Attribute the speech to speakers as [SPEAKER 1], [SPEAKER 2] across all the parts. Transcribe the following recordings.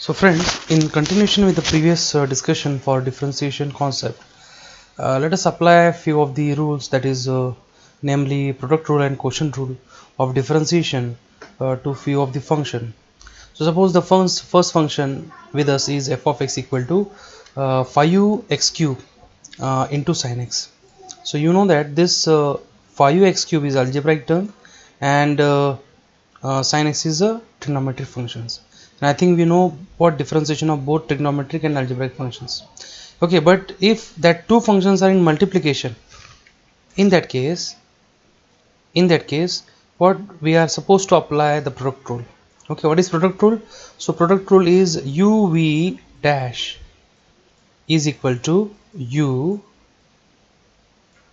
[SPEAKER 1] So friends, in continuation with the previous discussion for differentiation concept, let us apply a few of the rules, that is namely product rule and quotient rule of differentiation to few of the function. So suppose the first function with us is f of x equal to 5x cube into sin x. So you know that this 5x cube is algebraic term, and sin x is a trigonometric functions, and I think we know what differentiation of both trigonometric and algebraic functions. Okay, but if that two functions are in multiplication, in that case what we are supposed to apply the product rule. Okay, what is product rule? So product rule is uv dash is equal to u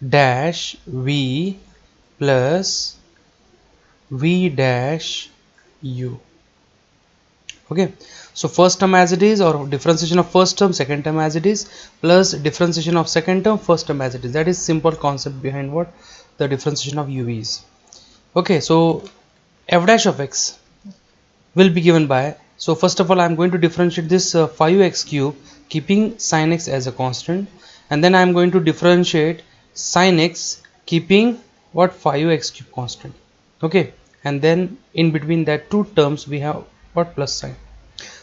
[SPEAKER 1] dash v plus v dash u. Okay, so first term as it is, or differentiation of first term second term as it is, plus differentiation of second term first term as it is. That is simple concept behind what the differentiation of uv is. Okay, so f dash of x will be given by, so first of all I am going to differentiate this 5x cube keeping sin x as a constant, and then I am going to differentiate sin x keeping what 5x cube constant. Okay, and then in between that two terms we have what plus sign.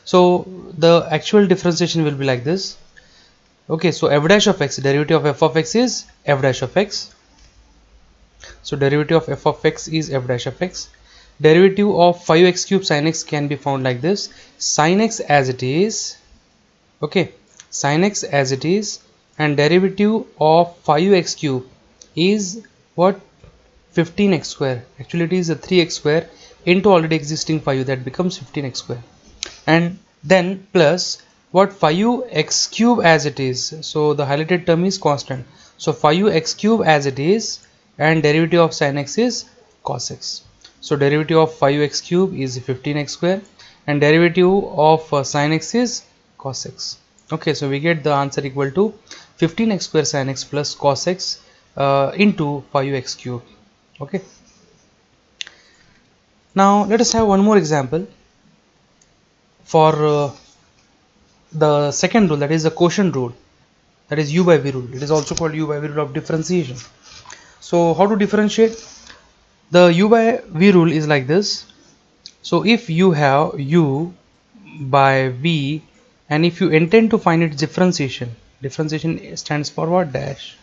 [SPEAKER 1] So the actual differentiation will be like this. Okay, so f dash of x, derivative of f of x is f dash of x. So derivative of f of x is f dash of x. Derivative of 5x cube sin x can be found like this: sin x as it is, okay, sin x as it is, and derivative of 5x cube is what, 15x square. Actually it is a 3x square into already existing 5, that becomes 15x square, and then plus what, 5x cube as it is. So the highlighted term is constant, so 5x cube as it is, and derivative of sin x is cos x. So derivative of 5x cube is 15x square, and derivative of sin x is cos x. Okay, so we get the answer equal to 15x square sin x plus cos x into 5x cube. Okay, now let us have one more example for the second rule, that is the quotient rule, that is u by v rule. It is also called u by v rule of differentiation. So how to differentiate? The u by v rule is like this. So if you have u by v, and if you intend to find its differentiation, differentiation stands for what, dash.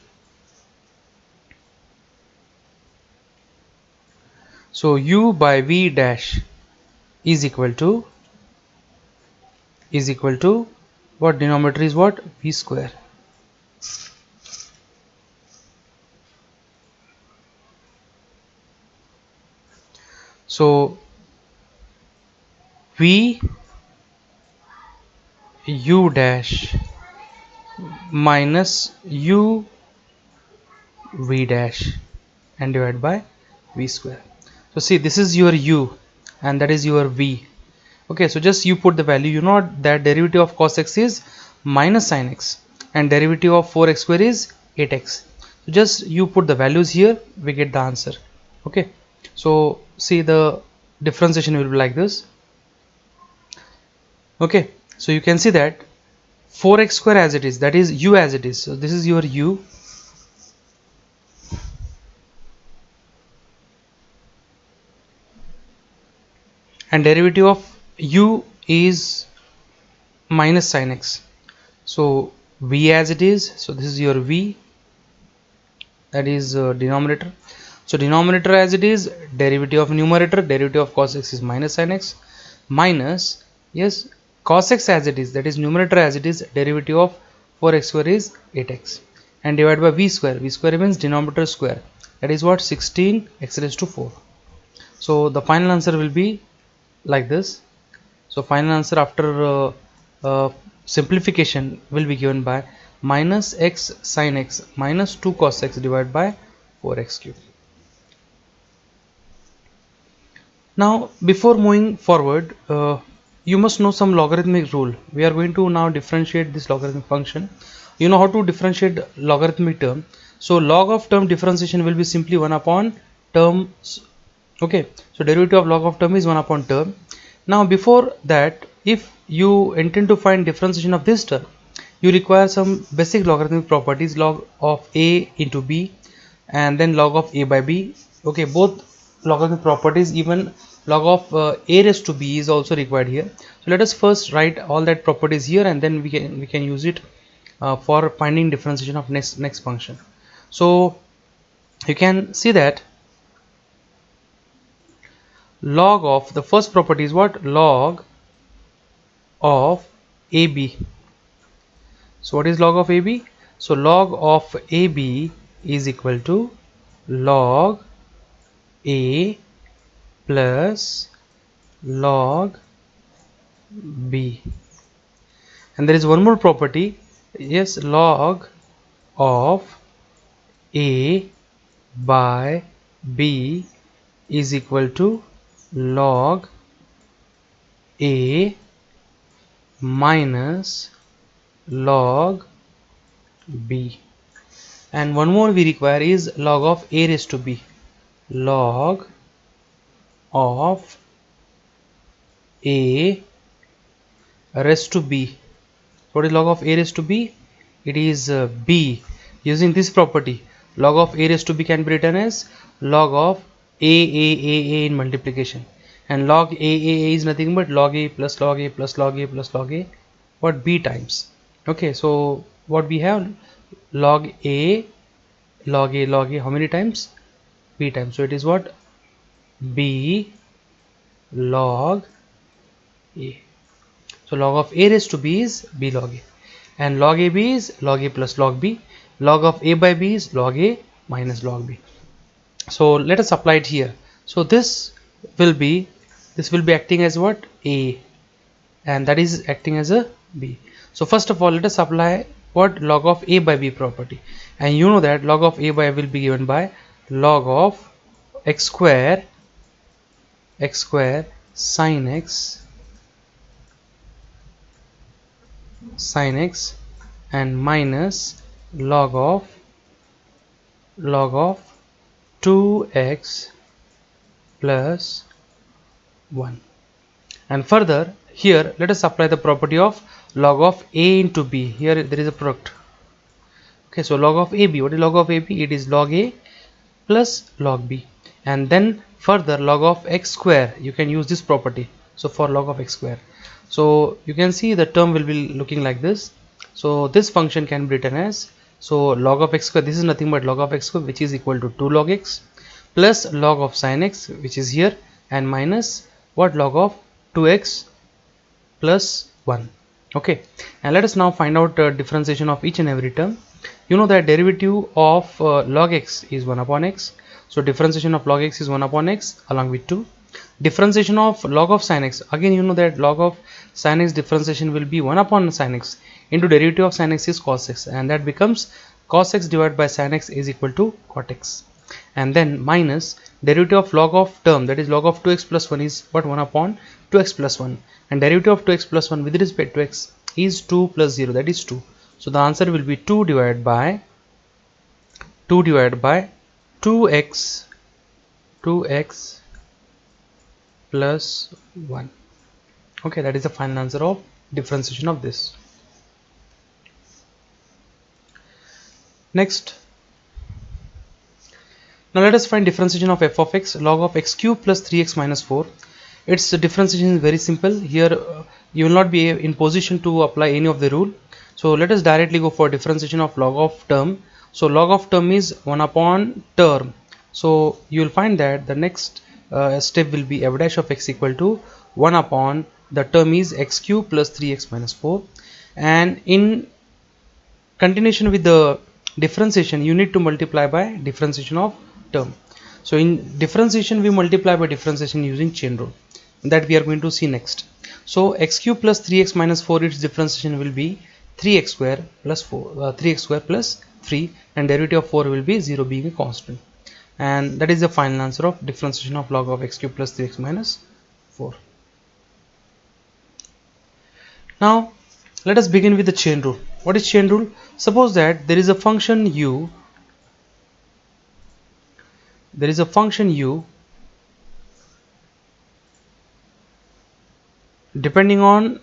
[SPEAKER 1] So u by v dash is equal to what, denominator is what, v square. So v u dash minus u v dash and divided by v square. So see, this is your u and that is your v. Okay, so just you put the value. You know that derivative of cos x is minus sin x, and derivative of 4x square is 8x. So just you put the values here, we get the answer. Okay, so see, the differentiation will be like this. Okay, so you can see that 4x square as it is, that is u as it is. So this is your u, and derivative of u is minus sin x. So v as it is, so this is your v, that is denominator. So denominator as it is, derivative of numerator, derivative of cos x is minus sin x, minus, yes, cos x as it is, that is numerator as it is, derivative of 4x square is 8x, and divided by v square. V square means denominator square, that is what, 16 x raised to 4. So the final answer will be like this. So final answer after simplification will be given by minus x sin x minus 2 cos x divided by 4x cube. Now before moving forward, you must know some logarithmic rule. We are going to now differentiate this logarithmic function. You know how to differentiate logarithmic term. So log of term differentiation will be simply 1 upon term. Okay, so derivative of log of term is 1 upon term. Now before that, if you intend to find differentiation of this term, you require some basic logarithmic properties, log of a into b and then log of a by b. Okay, both logarithmic properties, even log of a raised to b is also required here. So let us first write all that properties here, and then we can use it for finding differentiation of next function. So you can see that log of the first property is what? Log of AB. So what is log of AB? So log of AB is equal to log A plus log B. And there is one more property. Yes, log of A by B is equal to log A minus log B. And one more we require is log of A raised to B. Log of A raised to B. What is log of A raised to B? It is B. Using this property, log of A raised to B can be written as log of A in multiplication, and log A is nothing but log A plus log A plus log A plus log A, what? B times. Okay, so what we have? Log A log A log A, how many times? B times. So it is what? B log A. So log of A raised to B is B log A, and log AB is log A plus log B. Log of A by B is log A minus log B. So let us apply it here. So will be this will be acting as what? A, and that is acting as a B. So first of all, let us apply what? Log of A by B property, and you know that log of A by will be given by log of x square sin x and minus log of 2x plus 1. And further here let us apply the property of log of A into B. Here there is a product. Okay, so log of AB, what is log of AB? It is log A plus log B, and then further log of x square, you can use this property. So for log of x square, so you can see the term will be looking like this. So this function can be written as, so log of x square, this is nothing but log of x square, which is equal to 2 log x plus log of sin x, which is here, and minus what? Log of 2x plus 1. Okay, and let us now find out differentiation of each and every term. You know that derivative of log x is 1 upon x, so differentiation of log x is 1 upon x along with 2. Differentiation of log of sin x, again you know that log of sin x differentiation will be 1 upon sin x into derivative of sin x is cos x, and that becomes cos x divided by sin x is equal to cot x. And then minus derivative of log of term, that is log of 2x plus 1 is what? 1 upon 2x plus 1, and derivative of 2x plus 1 with respect to x is 2 plus 0, that is 2. So the answer will be 2 divided by 2x plus 1. Okay, that is the final answer of differentiation of this. Next, now let us find differentiation of f of x. Log of x cube plus 3x minus 4. Its differentiation is very simple. Here you will not be in position to apply any of the rule. So let us directly go for differentiation of log of term. So log of term is 1 upon term. So you will find that the next step will be f dash of x equal to 1 upon the term is x cube plus 3x minus 4. And in continuation with the differentiation, you need to multiply by differentiation of term. So in differentiation we multiply by differentiation using chain rule, that we are going to see next. So x cube plus 3x minus 4, its differentiation will be 3x square plus 3x square plus 3, and derivative of 4 will be 0 being a constant, and that is the final answer of differentiation of log of x cube plus 3x minus 4. Now let us begin with the chain rule. What is chain rule? Suppose that there is a function u, depending on,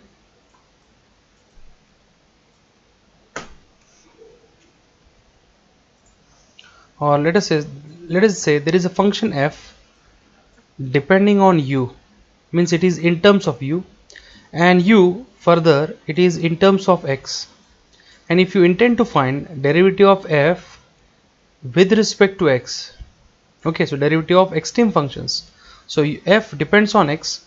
[SPEAKER 1] or let us say there is a function f depending on u, means it is in terms of u, and u further it is in terms of x. And if you intend to find derivative of f with respect to x, okay, so derivative of extreme functions, so f depends on x,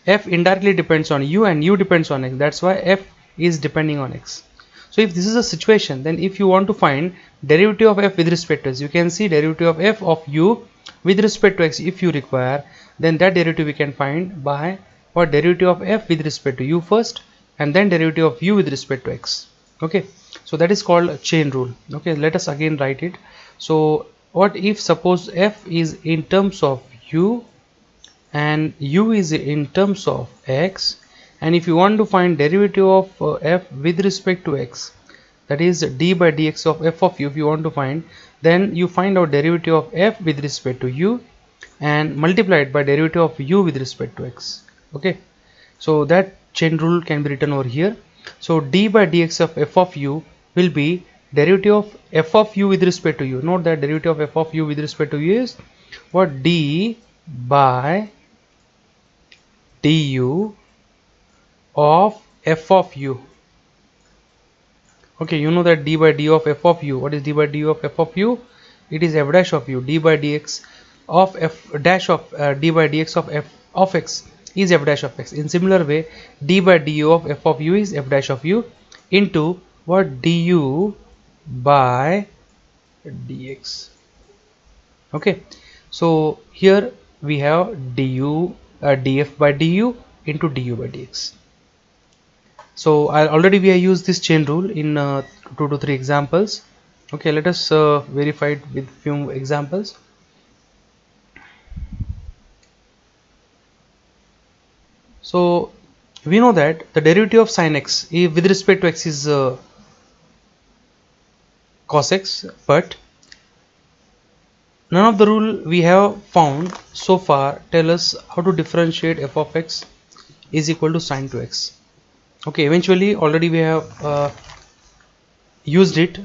[SPEAKER 1] f indirectly depends on u, and u depends on x. That's why f is depending on x. So if this is a situation, then if you want to find derivative of f with respect to x, you can see derivative of f of u with respect to x. If you require, then that derivative we can find by what, derivative of f with respect to u first, and then derivative of u with respect to x. Okay, so that is called a chain rule. Okay, let us again write it. So what if suppose f is in terms of u and u is in terms of x, and if you want to find derivative of f with respect to x, that is d by dx of f of u, if you want to find, then you find out derivative of f with respect to u and multiply it by derivative of u with respect to x. Okay, so that chain rule can be written over here. So d by dx of f of u will be derivative of f of u with respect to u. Note that derivative of f of u with respect to u is what, d by du of f of u. Okay, you know that d by du of f of u, what is d by du of f of u? It is f dash of u. D by dx of f dash of d by dx of f of x is f dash of x. In similar way, d by du of f of u is f dash of u into what, du by dx. Okay, so here we have du df by du into du by dx. So I already we have used this chain rule in 2 to 3 examples. Okay, let us verify it with few examples. So we know that the derivative of sin x with respect to x is cos x, but none of the rule we have found so far tell us how to differentiate f of x is equal to sin to x. Okay, eventually already we have used it,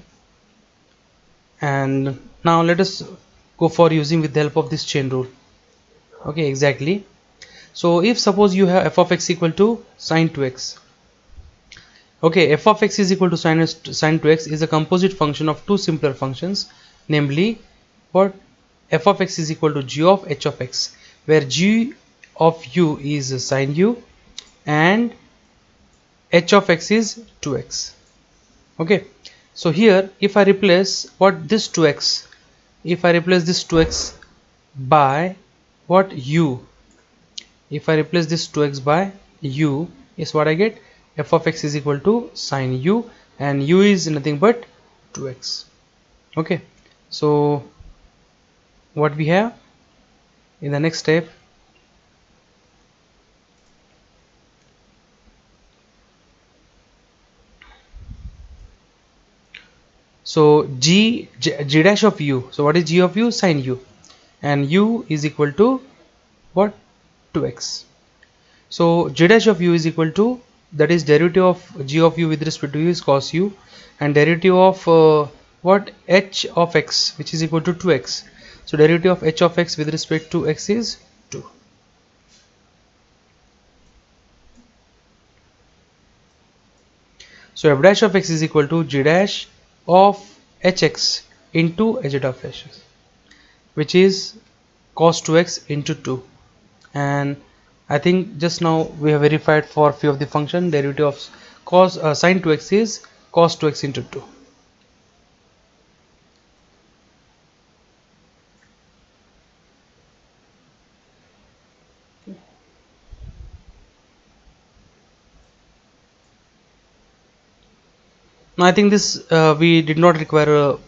[SPEAKER 1] and now let us go for using with the help of this chain rule. Okay, exactly. So if suppose you have f of x equal to sin to x, okay, f of x is equal to sin to x is a composite function of two simpler functions, namely what, f of x is equal to g of h of x, where g of u is sin u and h of x is 2x. Okay, so here if I replace what, this 2x, if I replace this 2x by what, u, if I replace this 2x by u, is what I get, f of x is equal to sin u, and u is nothing but 2x. Okay, so what we have in the next step, so g dash of u, so what is g of u, sin u, and u is equal to what, 2x. So g dash of u is equal to, that is derivative of g of u with respect to u is cos u, and derivative of what, h of x, which is equal to 2x. So derivative of h of x with respect to x is 2. So f dash of x is equal to g dash of hx into h of x, which is cos 2x into 2. And I think just now we have verified for few of the function, derivative of cos sin 2x is cos 2x into 2. Now I think this we did not require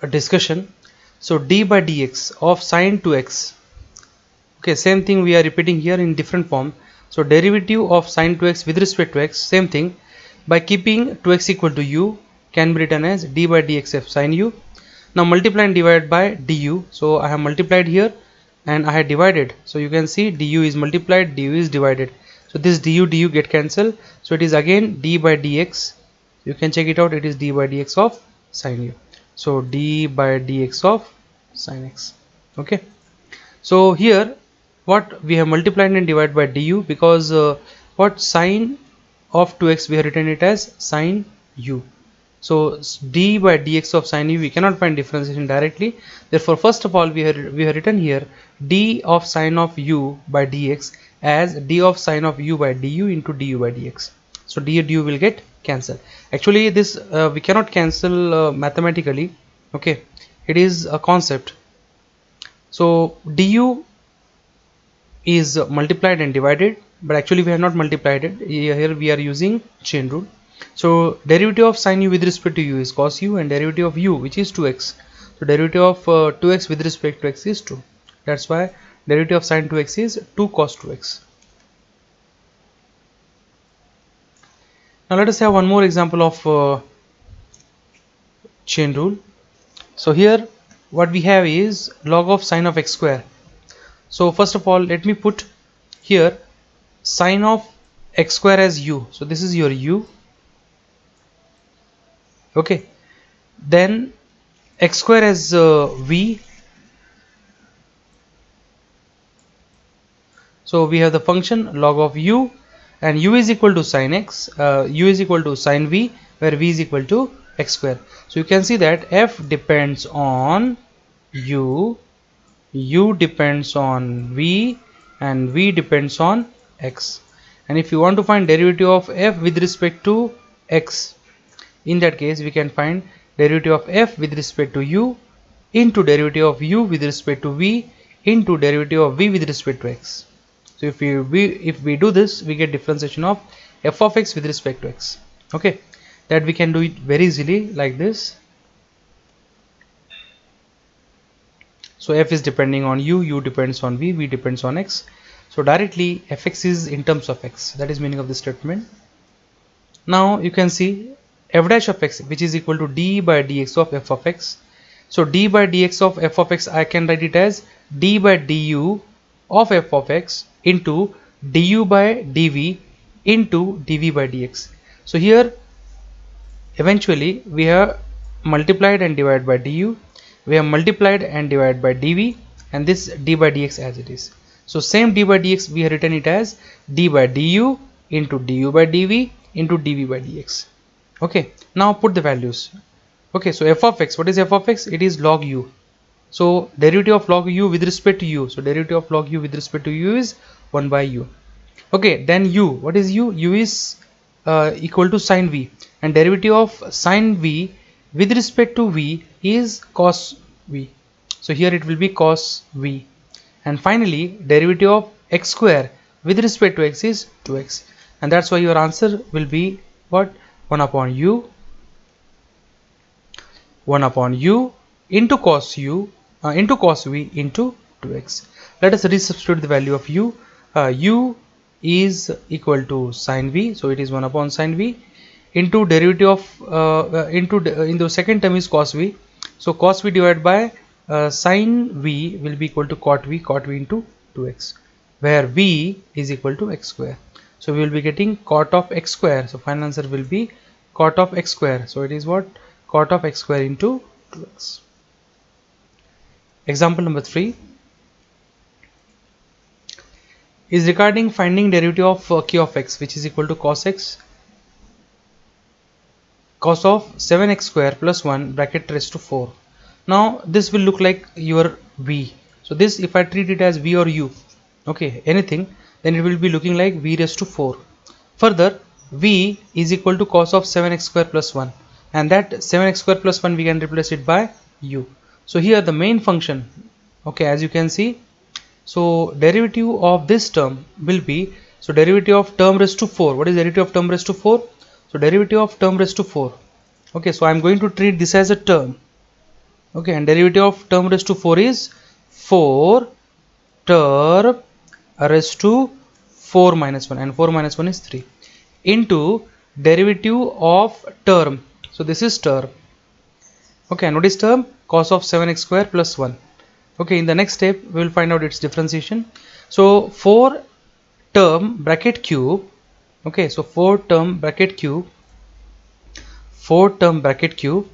[SPEAKER 1] a discussion. So d by dx of sin 2x, okay, same thing we are repeating here in different form. So derivative of sin 2x with respect to x, same thing, by keeping 2x equal to u, can be written as d by dx of sin u. Now multiply and divide by du. So I have multiplied here and I have divided, so you can see du is multiplied, du is divided. So this du get cancelled, so it is again d by dx. You can check it out, it is d by dx of sine u. So d by dx of sine x. Okay, so here what we have multiplied and divided by du, because what sine of 2x we have written it as sine u. So d by dx of sine u, we cannot find differentiation directly. Therefore, first of all, we have written here d of sine of u by dx as d of sine of u by du into du by dx. So du will get cancelled. Actually, this we cannot cancel mathematically. Okay, it is a concept. So du is multiplied and divided, but actually we have not multiplied it. Here we are using chain rule. So derivative of sine u with respect to u is cos u, and derivative of u, which is 2x. So derivative of 2x with respect to x is 2. That's why derivative of sine 2x is 2 cos 2x. Now let us have one more example of chain rule. So here what we have is log of sine of x square. So first of all, let me put here sine of x square as u. So this is your u. Okay, then x square as v. So we have the function log of u, and u is equal to sine x, u is equal to sine v, where v is equal to x square. So you can see that f depends on u, u depends on v, and v depends on x. And if you want to find derivative of f with respect to x, in that case we can find derivative of f with respect to u into derivative of u with respect to v into derivative of v with respect to x. So if we do this, we get differentiation of f of x with respect to x. Okay, that we can do it very easily like this. So f is depending on u, u depends on v, v depends on x. So directly fx is in terms of x. That is meaning of this statement. Now you can see f dash of x, which is equal to d by dx of f of x. So d by dx of f of x, I can write it as d by du of f of x into du by dv into dv by dx. So here eventually we have multiplied and divided by du, we have multiplied and divided by dv, and this d by dx as it is. So same d by dx we have written it as d by du into du by dv into dv by dx. Okay, now put the values. Okay, so f of x, what is f of x? It is log u. So derivative of log u with respect to u, so derivative of log u with respect to u is 1 by u. Okay, then u, what is u? U is equal to sine v, and derivative of sine v with respect to v is cos v. So here it will be cos v. And finally derivative of x square with respect to x is 2x, and that's why your answer will be what? 1 upon u into cos u into cos v into 2x. Let us resubstitute the value of u. U is equal to sine v, so it is 1 upon sine v into derivative of in the second term is cos v. So cos v divided by sine v will be equal to cot v into 2x, where v is equal to x square. So we will be getting cot of x square. So final answer will be cot of x square. So it is what? Cot of x square into 2x. Example number 3 is regarding finding derivative of k of x, which is equal to cos x cos of 7x square plus 1 bracket raised to 4. Now this will look like your v. So this, if I treat it as v or u, okay, anything, then it will be looking like v raised to 4. Further, v is equal to cos of 7x square plus 1, and that 7x square plus 1 we can replace it by u. So here the main function, okay, as you can see, so derivative of this term will be, so derivative of term raised to 4. What is derivative of term raised to 4? So derivative of term raised to 4. Okay, so I am going to treat this as a term. Okay, and derivative of term raised to 4 is 4 term raised to 4 minus 1, and 4 minus 1 is 3 into derivative of term. So this is term. Okay, and what is term? Cos of 7x square plus 1. Okay, in the next step we will find out its differentiation. So 4 term bracket cube, okay, so 4 term bracket cube, 4 term bracket cube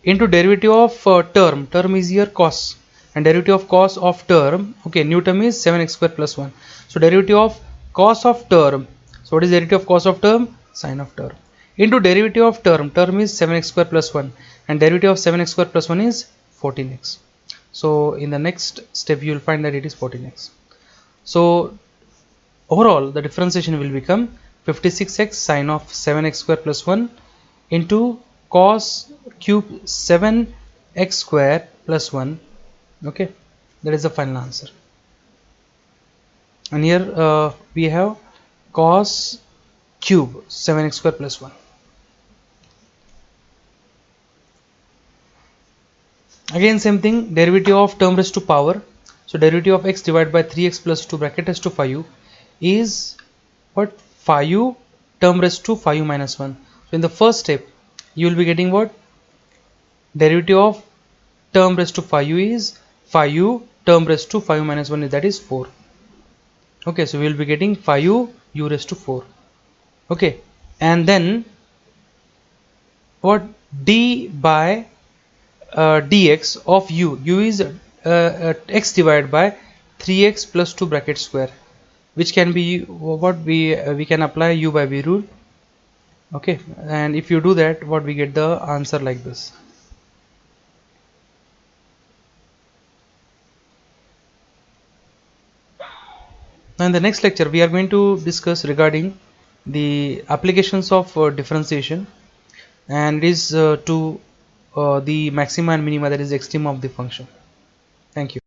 [SPEAKER 1] into derivative of term is here cos, and derivative of cos of term, okay, new term is 7x square plus 1. So derivative of cos of term, so what is derivative of cos of term? Sine of term into derivative of term is 7x square plus 1, and derivative of 7x square plus 1 is 14x. So in the next step you will find that it is 14x. So overall the differentiation will become 56x sine of 7x square plus 1 into cos cube 7x square plus 1. Okay, that is the final answer. And here we have cos cube 7x square plus 1. Again same thing, derivative of term raised to power. So derivative of x divided by 3x plus 2 bracket raised to 5 is what? 5 term raised to 5 minus 1. So in the first step you will be getting what? Derivative of term raised to 5 is 5 term raised to 5 minus 1, that is 4. Okay, so we will be getting 5 u raised to 4. Okay, and then what? D by dx of u is x divided by 3x plus 2 bracket square, which can be what we can apply u by v rule. Okay, and if you do that, what we get the answer like this. Now in the next lecture we are going to discuss regarding the applications of differentiation, and it is to the maxima and minima, that is extrema of the function. Thank you.